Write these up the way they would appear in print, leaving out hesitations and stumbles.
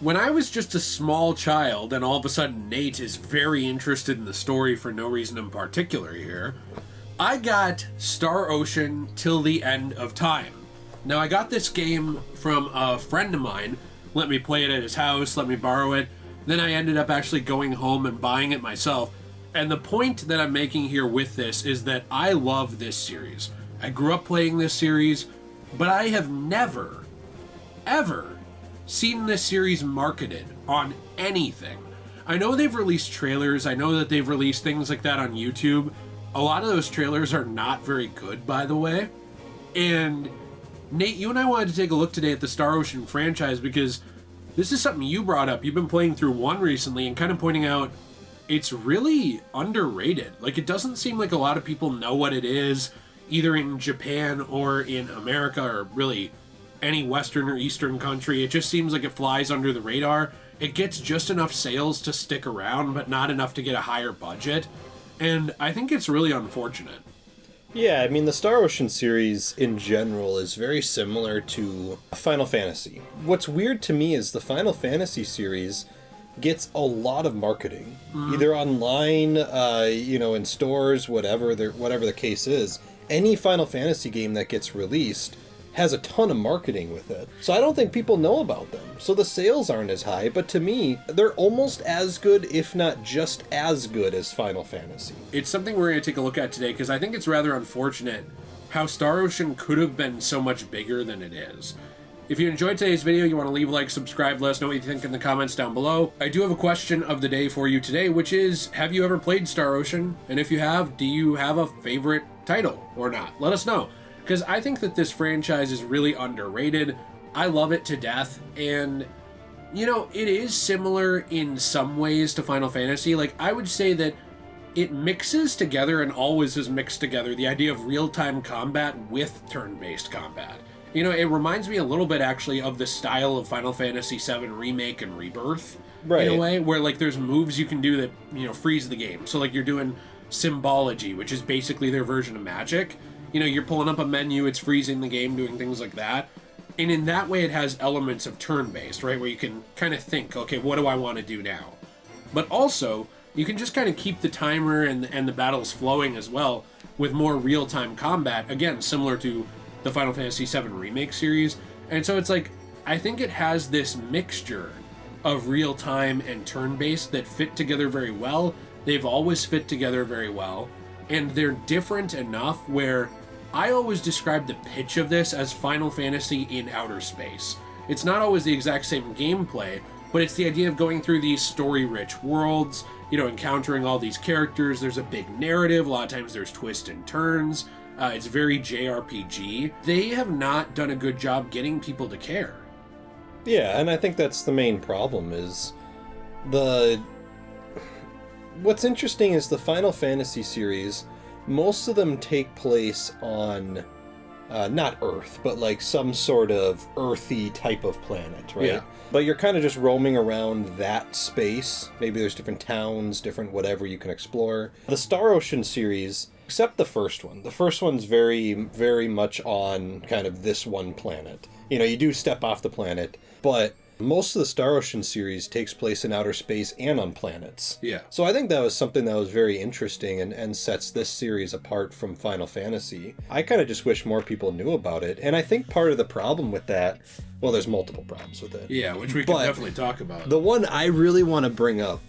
when I was just a small child, and all of a sudden Nate is very interested in the story for no reason in particular here, I got Star Ocean Till the End of Time. Now, I got this game from a friend of mine, let me play it at his house, let me borrow it. Then I ended up actually going home and buying it myself. And the point that I'm making here with this is that I love this series. I grew up playing this series, but I have never, ever seen this series marketed on anything. I know they've released trailers, I know that they've released things like that on YouTube. A lot of those trailers are not very good, by the way. And Nate, you and I wanted to take a look today at the Star Ocean franchise because this is something you brought up. You've been playing through 1 recently and kind of pointing out it's really underrated. Like, it doesn't seem like a lot of people know what it is, either in Japan or in America or really any Western or Eastern country. It just seems like it flies under the radar. It gets just enough sales to stick around, but not enough to get a higher budget. And I think it's really unfortunate. Yeah, I mean, the Star Ocean series in general is very similar to Final Fantasy. What's weird to me is the Final Fantasy series gets a lot of marketing, either online, in stores, whatever the case is. Any Final Fantasy game that gets released has a ton of marketing with it. So I don't think people know about them. So the sales aren't as high, but to me, they're almost as good, if not just as good as Final Fantasy. It's something we're going to take a look at today because I think it's rather unfortunate how Star Ocean could have been so much bigger than it is. If you enjoyed today's video, you want to leave a like, subscribe, let us know what you think in the comments down below. I do have a question of the day for you today, which is, have you ever played Star Ocean? And if you have, do you have a favorite title or not? Let us know. Because I think that this franchise is really underrated. I love it to death, and, it is similar in some ways to Final Fantasy. Like, I would say that it mixes together, and always has mixed together, the idea of real-time combat with turn-based combat. It reminds me a little bit, actually, of the style of Final Fantasy VII Remake and Rebirth, right, in a way, where, like, there's moves you can do that, freeze the game. So, like, you're doing Symbology, which is basically their version of magic. You're pulling up a menu, it's freezing the game, doing things like that. And in that way, it has elements of turn-based, right? Where you can kind of think, okay, what do I want to do now? But also, you can just kind of keep the timer and the battles flowing as well with more real-time combat. Again, similar to the Final Fantasy VII Remake series. And so it's like, I think it has this mixture of real-time and turn-based that fit together very well. They've always fit together very well. And they're different enough where I always describe the pitch of this as Final Fantasy in outer space. It's not always the exact same gameplay, but it's the idea of going through these story-rich worlds, encountering all these characters. There's a big narrative. A lot of times there's twists and turns. It's very JRPG. They have not done a good job getting people to care. Yeah, and I think that's the main problem is what's interesting is the Final Fantasy series, most of them take place on, not Earth, but like some sort of earthy type of planet, right? Yeah. But you're kind of just roaming around that space. Maybe there's different towns, different whatever you can explore. The Star Ocean series, except the first one. The first one's very, very much on kind of this one planet. You do step off the planet, but most of the Star Ocean series takes place in outer space and on planets. Yeah. So I think that was something that was very interesting and sets this series apart from Final Fantasy. I kind of just wish more people knew about it. And I think part of the problem with that, well, there's multiple problems with it. Yeah, which we can definitely talk about. The one I really want to bring up,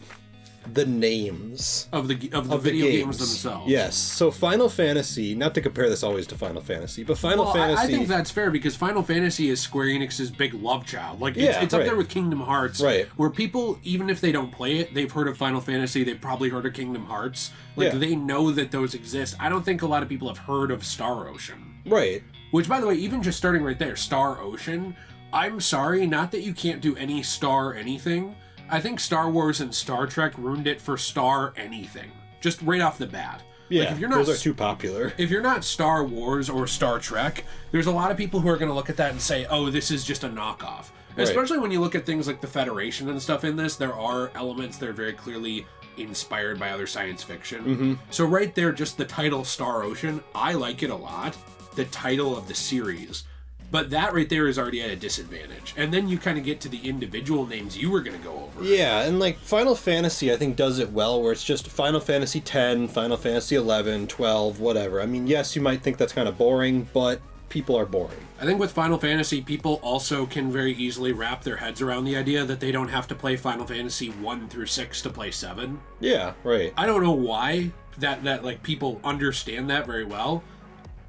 the names of the video games themselves. Yes. So Final Fantasy, not to compare this always to Final Fantasy, but Final Fantasy... I think that's fair because Final Fantasy is Square Enix's big love child. Like, it's up there with Kingdom Hearts, right, where people, even if they don't play it, they've heard of Final Fantasy, they've probably heard of Kingdom Hearts. Like, they know that those exist. I don't think a lot of people have heard of Star Ocean. Right. Which, by the way, even just starting right there, Star Ocean, I'm sorry, not that you can't do any star anything. I think Star Wars and Star Trek ruined it for Star anything. Just right off the bat. Yeah, like if you're not, those are too popular. If you're not Star Wars or Star Trek, there's a lot of people who are going to look at that and say, oh, this is just a knockoff. Right. Especially when you look at things like the Federation and stuff in this, there are elements that are very clearly inspired by other science fiction. Mm-hmm. So right there, just the title Star Ocean, I like it a lot. The title of the series, But that right there is already at a disadvantage. And then you kind of get to the individual names you were going to go over. Yeah, and like Final Fantasy, I think, does it well, where it's just Final Fantasy X, Final Fantasy 11, 12, whatever. I mean, yes, you might think that's kind of boring, but people are boring. I think with Final Fantasy, people also can very easily wrap their heads around the idea that they don't have to play Final Fantasy 1 through 6 to play 7. Yeah, right. I don't know why that like people understand that very well.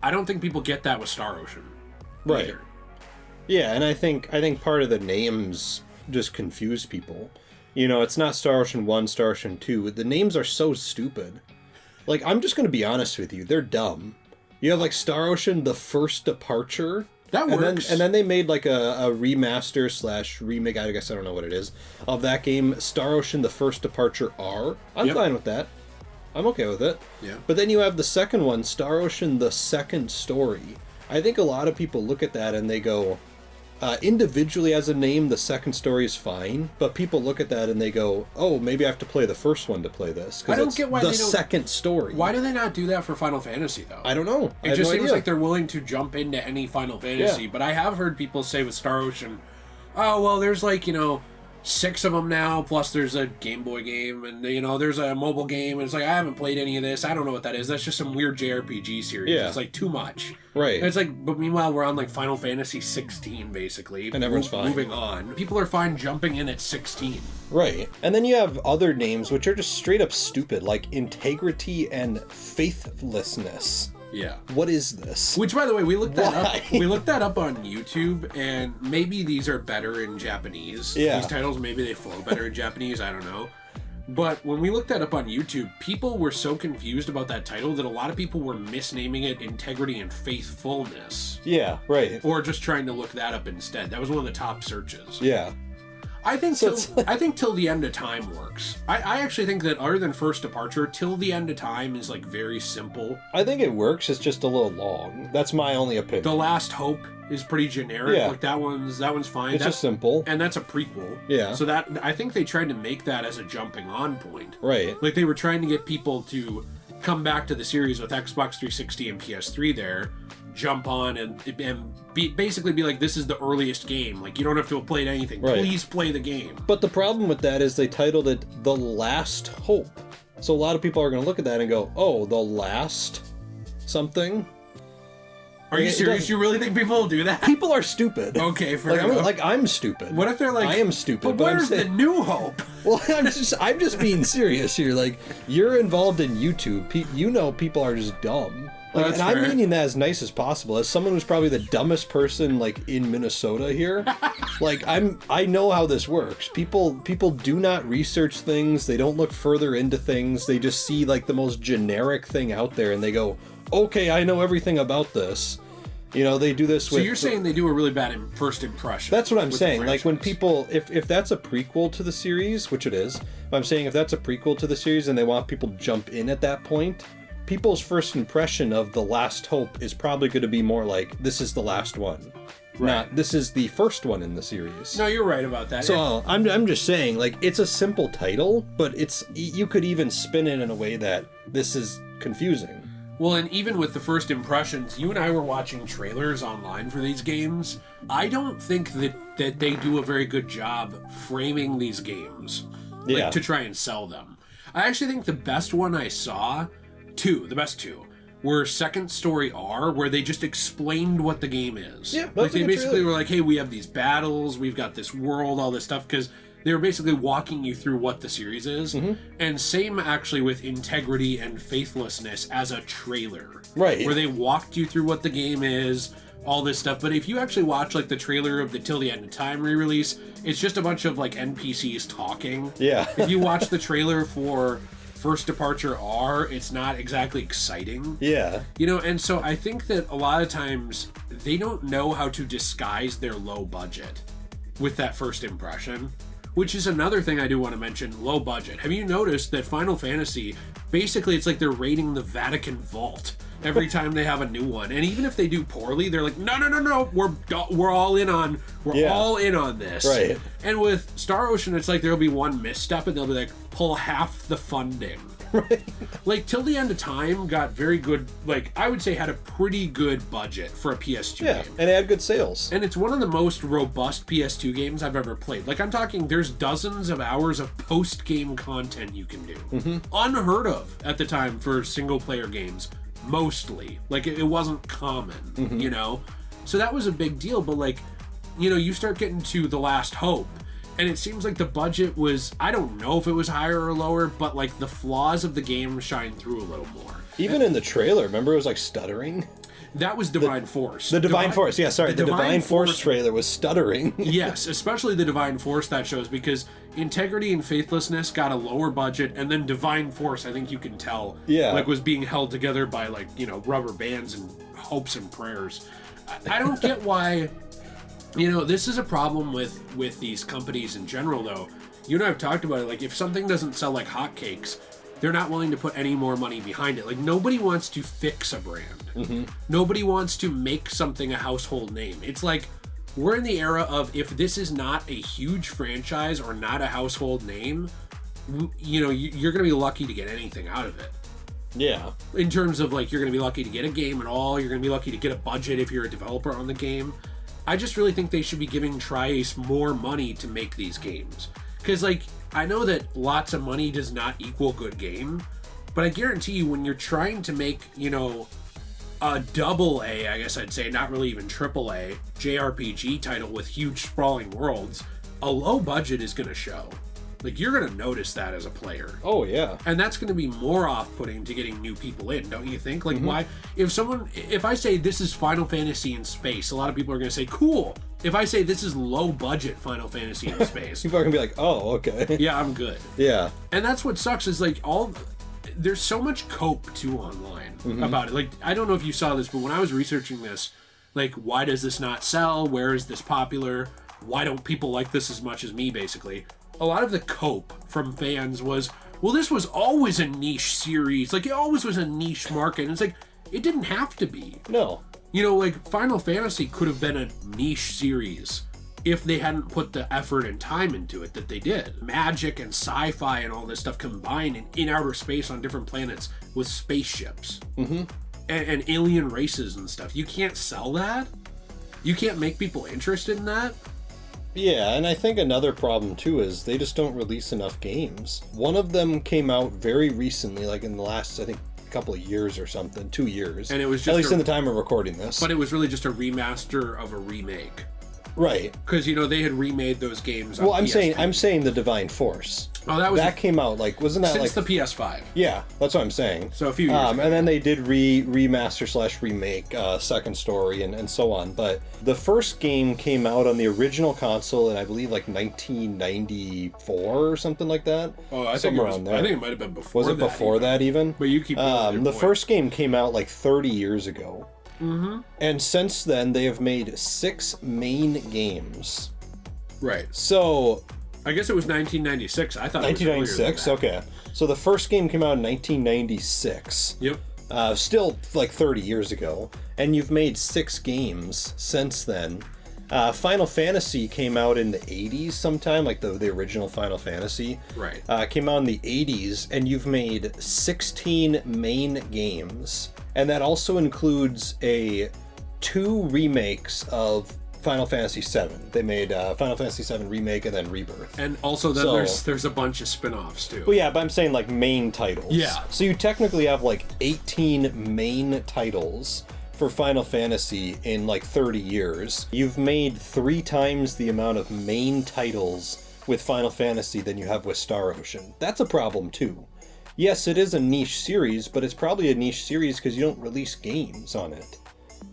I don't think people get that with Star Ocean. Right. Either. Yeah, and I think part of the names just confuse people. You know, it's not Star Ocean 1, Star Ocean 2. The names are so stupid. Like, I'm just going to be honest with you. They're dumb. You have, like, Star Ocean, The First Departure. That works. And then they made, like, a remaster / remake, I guess I don't know what it is, of that game, Star Ocean, The First Departure R. I'm fine with that. I'm okay with it. Yeah. But then you have the second one, Star Ocean, The Second Story. I think a lot of people look at that and they go, individually as a name, The Second Story is fine, but people look at that and they go, oh, maybe I have to play the first one to play this. I don't get why the they don't... second story. Why do they not do that for Final Fantasy, though? I don't know. It just seems like they're willing to jump into any Final Fantasy, Yeah. but I have heard people say with Star Ocean, oh, well, there's like, 6 of them now, plus there's a Game Boy game, and, there's a mobile game, and it's like, I haven't played any of this, I don't know what that is, that's just some weird JRPG series. Yeah. It's like too much. Right. And it's like, but meanwhile, we're on like Final Fantasy 16, basically. And everyone's fine. Moving on. People are fine jumping in at 16. Right. And then you have other names which are just straight up stupid, like Integrity and Faithlessness. Yeah. What is this? Which, by the way, we looked that Why? up. We looked that up on YouTube, and maybe these are better in Japanese. Yeah. These titles, maybe they flow better in Japanese. I don't know. But when we looked that up on YouTube, people were so confused about that title that a lot of people were misnaming it Integrity and Faithfulness. Yeah, right. Or just trying to look that up instead. That was one of the top searches. Yeah. I think Till the End of Time works. I actually think that other than First Departure, Till the End of Time is like very simple. I think it works. It's just a little long. That's my only opinion. The Last Hope is pretty generic. Yeah. Like that one's fine. It's just simple. And that's a prequel. Yeah. So that I think they tried to make that as a jumping on point. Right. Like they were trying to get people to come back to the series with Xbox 360 and PS3 there, jump on and basically be like, this is the earliest game. Like, you don't have to have played anything. Right. Please play the game. But the problem with that is they titled it The Last Hope. So a lot of people are going to look at that and go, oh, The Last something? Are you serious? You really think people will do that? People are stupid. Okay, fair enough. I'm stupid. What if they're like, I am stupid. But where's the New Hope? Well, I'm just being serious here. Like, you're involved in YouTube. People are just dumb. Like, That's and fair. I'm meaning that as nice as possible. As someone who's probably the dumbest person like in Minnesota here, like I know how this works. People do not research things. They don't look further into things. They just see like the most generic thing out there and they go, "Okay, I know everything about this." They do this with... So you're saying they do a really bad first impression. That's what I'm with saying. the Like when franchise. people, if that's a prequel to the series, which it is, I'm saying if that's a prequel to the series and they want people to jump in at that point, people's first impression of The Last Hope is probably going to be more like, this is the last one. Right. Not, this is the first one in the series. No, you're right about that. So I'm just saying, like, it's a simple title, but you could even spin it in a way that this is confusing. Well, and even with the first impressions, you and I were watching trailers online for these games. I don't think that they do a very good job framing these games Yeah. to try and sell them. I actually think the best one I saw, the best two, were Second Story R, where they just explained what the game is. Yeah, like that's a they good basically trailer. were like, hey, we have these battles, we've got this world, all this stuff, because they were basically walking you through what the series is. Mm-hmm. And same actually with Integrity and Faithlessness as a trailer. Right. Where they walked you through what the game is, all this stuff. But if you actually watch like the trailer of the Till the End of Time re-release, it's just a bunch of like NPCs talking. Yeah. If you watch the trailer for First Departure R, it's not exactly exciting. Yeah. And so I think that a lot of times they don't know how to disguise their low budget with that first impression. Which is another thing I do want to mention, low budget. Have you noticed that Final Fantasy, basically it's like they're raiding the Vatican vault every time they have a new one. And even if they do poorly, they're like, no, we're all in on all in on this. Right. And with Star Ocean, it's like there'll be one misstep and they'll be like, pull half the funding. Right. Like, Till the End of Time got very good, like, I would say had a pretty good budget for a PS2 Yeah, game. and it had good sales. And it's one of the most robust PS2 games I've ever played. Like, I'm talking, there's dozens of hours of post-game content you can do. Unheard of at the time for single-player games, mostly. Like, it wasn't common, you know? So that was a big deal, but, like, you know, you start getting to The Last Hope, and it seems like the budget was, I don't know if it was higher or lower, but, like, the flaws of the game shine through a little more. Even in the trailer, remember it was like stuttering? That was Divine Force. The Divine Force, yeah, sorry. The Divine Force trailer was stuttering. Yes, especially the Divine Force that shows, because Integrity and Faithlessness got a lower budget, and then Divine Force, I think you can tell, like, was being held together by, like, you know, rubber bands and hopes and prayers. I don't get why, you know, this is a problem with these companies in general, though. You and I have talked about it, like, if something doesn't sell like hotcakes, they're not willing to put any more money behind it. Like, nobody wants to fix a brand. Nobody wants to make something a household name. It's like, we're in the era of, if this is not a huge franchise or not a household name, you know, you're going to be lucky to get anything out of it. Yeah. In terms of, like, you're going to be lucky to get a game at all. You're going to be lucky to get a budget if you're a developer on the game. I just really think they should be giving Tri-Ace more money to make these games. Because, like, I know that lots of money does not equal good game, but I guarantee you, when you're trying to make, you know, a double A, I guess I'd say, not really even triple A, JRPG title with huge sprawling worlds, a low budget is going to show. Like, you're going to notice that as a player. Oh, yeah. And that's going to be more off-putting to getting new people in, don't you think? Like, why? If I say this is Final Fantasy in space, a lot of people are going to say, cool. If I say this is low-budget Final Fantasy in space, people are going to be like, oh, okay. yeah, I'm good. Yeah. And that's what sucks, is, like, there's so much cope, too, online about it. Like, I don't know if you saw this, but when I was researching this, like, why does this not sell? Where is this popular? Why don't people like this as much as me, basically? A lot of the cope from fans was, well, this was always a niche series. Like, it always was a niche market. And it's like, it didn't have to be. No. You know, like, Final Fantasy could have been a niche series if they hadn't put the effort and time into it that they did. Magic and sci-fi and all this stuff combined in outer space on different planets with spaceships. And alien races and stuff. You can't sell that. You can't make people interested in that. Yeah, and I think another problem too is they just don't release enough games. One of them came out very recently, like in the last, I think, couple of years or something, 2 years. And it was just at least in the time of recording this. But it was really just a remaster of a remake. Right. Because, you know, they had remade those games on Well, PSP. I'm saying the Divine Force. Oh, that came out, like, wasn't that since like... the PS5. Yeah, that's what I'm saying. So a few years ago. And then they did remaster/remake Second Story and so on. But the first game came out on the original console in, I believe, like 1994 or something like that. Oh, I think it might have been before that. Was it before that even? But you keep the first game came out like 30 years ago. And since then, they have made 6 main games. Right. So... I guess it was 1996. I thought 1996? Okay. So the first game came out in 1996. Yep. Still like 30 years ago. And you've made 6 games since then. Final Fantasy came out in the 80s sometime, like the original Final Fantasy. Right. Came out in the 80s, and you've made 16 main games. And that also includes 2 remakes of Final Fantasy VII. They made Final Fantasy VII Remake and then Rebirth. And also then there's a bunch of spin-offs too. Well, yeah, but I'm saying like main titles. Yeah. So you technically have like 18 main titles for Final Fantasy in like 30 years. You've made 3 times the amount of main titles with Final Fantasy than you have with Star Ocean. That's a problem too. Yes, it is a niche series, but it's probably a niche series because you don't release games on it.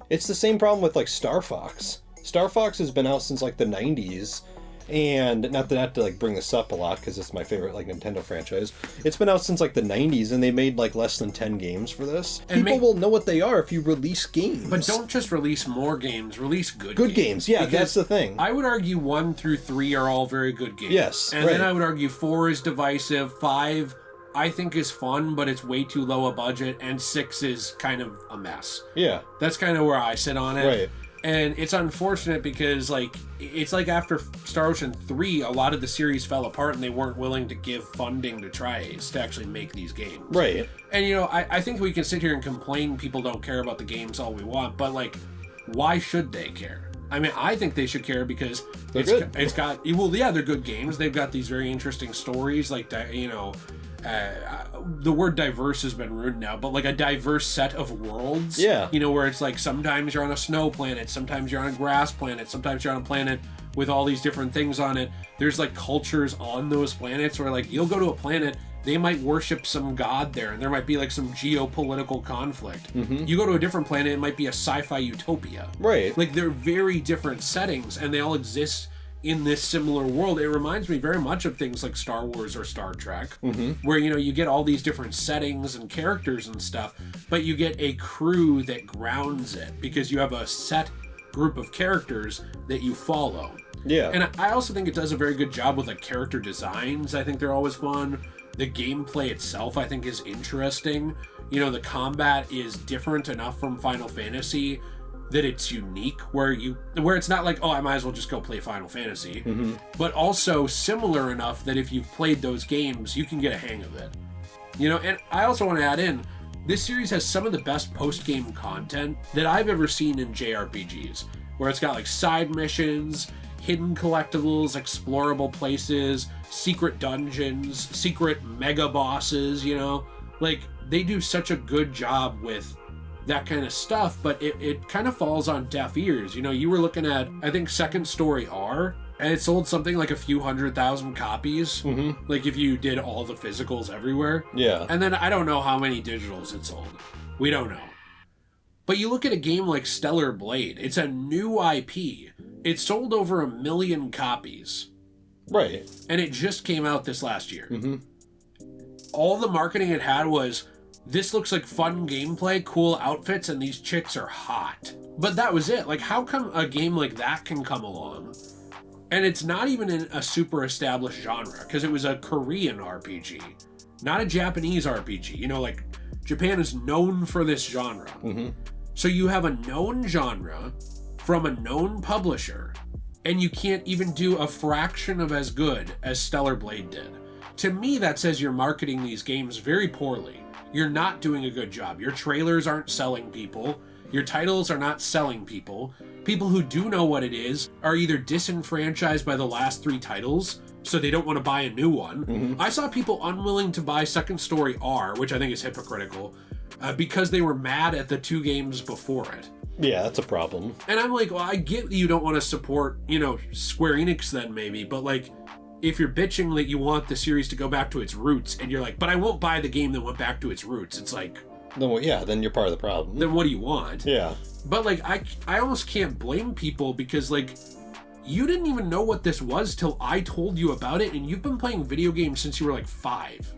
It's the same problem with like Star Fox. Star Fox has been out since like the 90s, and not to like bring this up a lot because it's my favorite like Nintendo franchise. It's been out since like the 90s, and they made like less than 10 games for this. And people will know what they are if you release games. But don't just release more games, release good games. Yeah, because that's the thing. I would argue 1 through 3 are all very good games. Yes, and then I would argue 4 is divisive, 5 I think is fun, but it's way too low a budget, and 6 is kind of a mess. Yeah. That's kind of where I sit on it. Right. And it's unfortunate because, like, it's like after Star Ocean 3, a lot of the series fell apart and they weren't willing to give funding to Tri-Ace to actually make these games. Right. And, you know, I think we can sit here and complain people don't care about the games all we want, but, like, why should they care? I mean, I think they should care because it's got... Well, yeah, they're good games. They've got these very interesting stories, like, you know... the word diverse has been ruined now, but like a diverse set of worlds. Yeah. You know, where it's like sometimes you're on a snow planet, sometimes you're on a grass planet, sometimes you're on a planet with all these different things on it. There's like cultures on those planets where like you'll go to a planet, they might worship some god there, and there might be like some geopolitical conflict. Mm-hmm. You go to a different planet, it might be a sci-fi utopia. Right. Like they're very different settings, and they all exist in this similar world. It reminds me very much of things like Star Wars or Star Trek, where, you know, you get all these different settings and characters and stuff, but you get a crew that grounds it because you have a set group of characters that you follow. Yeah. And I also think it does a very good job with like character designs. I think they're always fun. The gameplay itself, I think, is interesting. You know, the combat is different enough from Final Fantasy that it's unique, where it's not like, oh, I might as well just go play Final Fantasy, but also similar enough that if you've played those games, you can get a hang of it. You know, and I also want to add in, this series has some of the best post-game content that I've ever seen in JRPGs, where it's got like side missions, hidden collectibles, explorable places, secret dungeons, secret mega bosses, you know? Like, they do such a good job with that kind of stuff, but it kind of falls on deaf ears. You know, you were looking at, I think, Second Story R, and it sold something like a few 100,000 copies. Like if you did all the physicals everywhere. Yeah. And then I don't know how many digitals it sold. We don't know. But you look at a game like Stellar Blade, it's a new IP. It sold over 1 million copies. Right. And it just came out this last year. All the marketing it had was, this looks like fun gameplay, cool outfits, and these chicks are hot. But that was it. Like, how come a game like that can come along? And it's not even in a super established genre, because it was a Korean RPG, not a Japanese RPG. You know, like, Japan is known for this genre. So you have a known genre from a known publisher, and you can't even do a fraction of as good as Stellar Blade did. To me, that says you're marketing these games very poorly. You're not doing a good job. Your trailers aren't selling people. Your titles are not selling people. People who do know what it is are either disenfranchised by the last 3 titles, so they don't want to buy a new one. I saw people unwilling to buy Second Story R, which I think is hypocritical, because they were mad at the 2 games before it. Yeah, that's a problem. And I'm like, well, I get that you don't want to support, you know, Square Enix then maybe, but like, if you're bitching that you want the series to go back to its roots, and you're like, but I won't buy the game that went back to its roots, it's like... Then you're part of the problem. Then what do you want? Yeah. But, like, I almost can't blame people because, like, you didn't even know what this was till I told you about it, and you've been playing video games since you were, like, 5.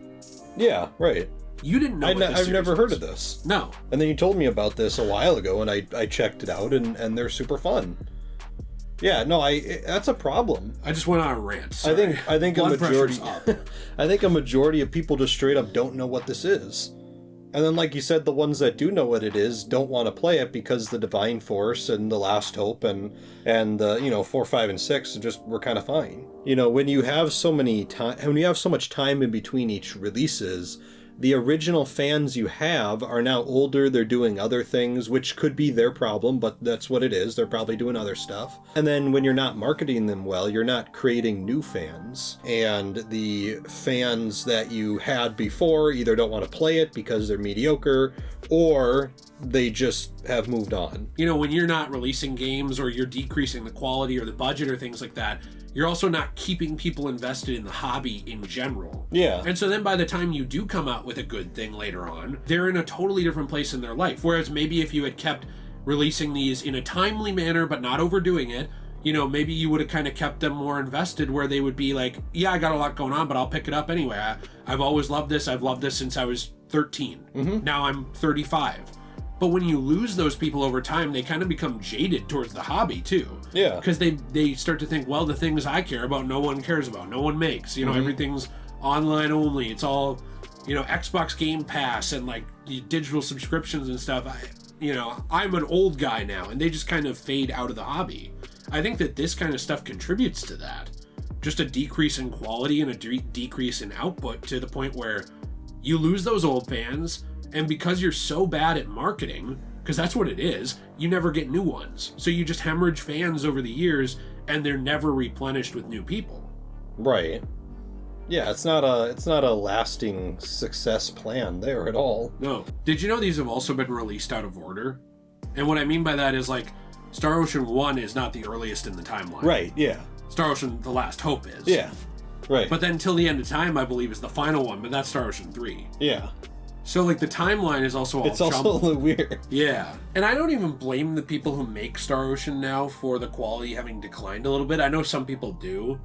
Yeah, right. You didn't know I've never heard of this. No. And then you told me about this a while ago, and I checked it out, and they're super fun. Yeah, no, that's a problem. I just went on a rant. Sorry. I think Blood a majority pressure's up. I think a majority of people just straight up don't know what this is. And then, like you said, the ones that do know what it is don't want to play it because the Divine Force and the Last Hope and you know, 4, 5, and 6 just were kind of fine. You know, when you have so much time in between each releases, the original fans you have are now older, they're doing other things, which could be their problem, but that's what it is. They're probably doing other stuff. And then when you're not marketing them well, you're not creating new fans. And the fans that you had before either don't want to play it because they're mediocre, or they just have moved on. You know, when you're not releasing games or you're decreasing the quality or the budget or things like that, you're also not keeping people invested in the hobby in general. Yeah. And so then by the time you do come out with a good thing later on, they're in a totally different place in their life. Whereas maybe if you had kept releasing these in a timely manner but not overdoing it, you know, maybe you would have kind of kept them more invested where they would be like, yeah, I got a lot going on, but I'll pick it up anyway. I've always loved this. I've loved this since I was 13. Now I'm 35. But when you lose those people over time, they kind of become jaded towards the hobby too. Yeah. Because they start to think, well, the things I care about, no one cares about, no one makes. You know, everything's online only. It's all, you know, Xbox Game Pass and like digital subscriptions and stuff. I'm an old guy now, and they just kind of fade out of the hobby. I think that this kind of stuff contributes to that. Just a decrease in quality and a decrease in output to the point where you lose those old fans, and because you're so bad at marketing, because that's what it is, you never get new ones. So you just hemorrhage fans over the years, and they're never replenished with new people. Right. Yeah, it's not a lasting success plan there at all. No. Did you know these have also been released out of order? And what I mean by that is, like, Star Ocean 1 is not the earliest in the timeline. Right, yeah. Star Ocean The Last Hope is. Yeah, right. But then Till the End of Time, I believe, is the final one, but that's Star Ocean 3. Yeah. So, like, the timeline is also all It's also a little weird. Yeah. And I don't even blame the people who make Star Ocean now for the quality having declined a little bit. I know some people do.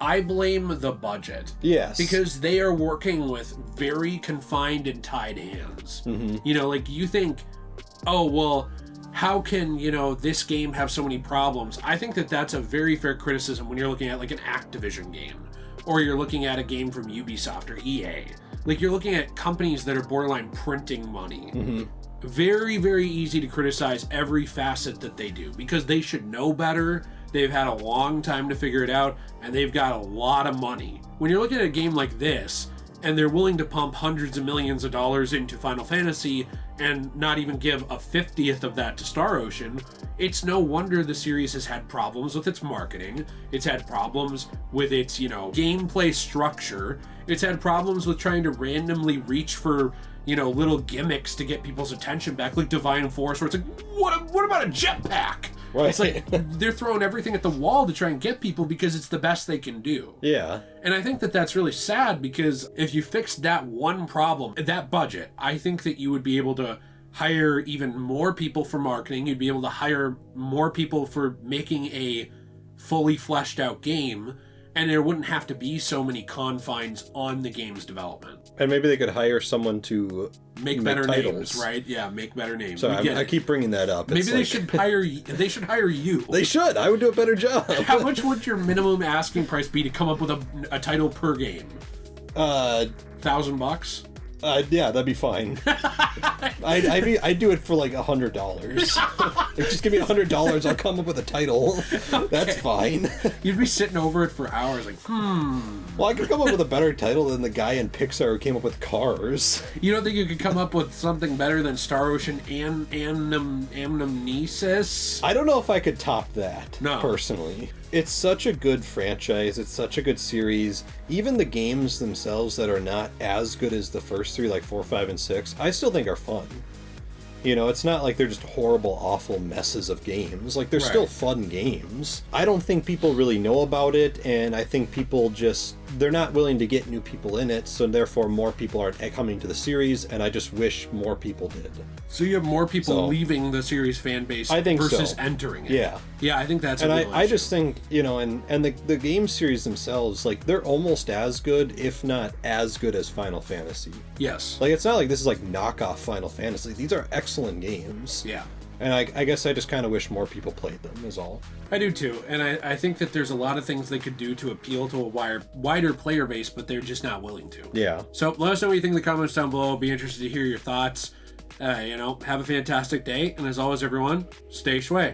I blame the budget. Yes. Because they are working with very confined and tied hands. Mm-hmm. Like, you think, oh, well, how can, this game have so many problems? I think that that's a very fair criticism when you're looking at, like, an Activision game. Or you're looking at a game from Ubisoft or EA. Like, you're looking at companies that are borderline printing money. Mm-hmm. Very, very easy to criticize every facet that they do. Because they should know better. They've had a long time to figure it out, and they've got a lot of money. When you're looking at a game like this, and they're willing to pump hundreds of millions of dollars into Final Fantasy and not even give a 50th of that to Star Ocean, it's no wonder the series has had problems with its marketing. It's had problems with its, gameplay structure. It's had problems with trying to randomly reach for, little gimmicks to get people's attention back, like Divine Force, where it's like, what about a jetpack? Right. It's like they're throwing everything at the wall to try and get people because it's the best they can do. Yeah. And I think that that's really sad, because if you fixed that one problem, that budget, I think that you would be able to hire even more people for marketing. You'd be able to hire more people for making a fully fleshed out game. And there wouldn't have to be so many confines on the game's development. And maybe they could hire someone to make better titles. Names, right? Yeah, make better names. So I keep bringing that up. Maybe they should hire. They should hire you. They should. I would do a better job. How much would your minimum asking price be to come up with a title per game? $1,000? Yeah, that'd be fine. I'd do it for like $100. Just give me $100, I'll come up with a title. Okay. That's fine. You'd be sitting over it for hours, like, Well, I could come up with a better title than the guy in Pixar who came up with Cars. You don't think you could come up with something better than Star Ocean and Amnesis? I don't know if I could top that, no. Personally. It's such a good franchise, it's such a good series. Even the games themselves that are not as good as the first three, like 4, 5, and 6, I still think are fun. It's not like they're just horrible, awful messes of games. Like, they're still fun games. I don't think people really know about it, and I think people they're not willing to get new people in it, so therefore more people aren't coming to the series, and I just wish more people did. So you have more people leaving the series fan base versus entering it. Yeah. Yeah, I think that's a real issue. I just think, and the game series themselves, like, they're almost as good, if not as good as Final Fantasy. Yes. Like, it's not like this is like knockoff Final Fantasy. These are excellent games. Yeah. And I guess I just kind of wish more people played them, is all. I do too. And I think that there's a lot of things they could do to appeal to a wider player base, but they're just not willing to. Yeah. So let us know what you think in the comments down below. I'll be interested to hear your thoughts. Have a fantastic day. And as always, everyone, stay shui.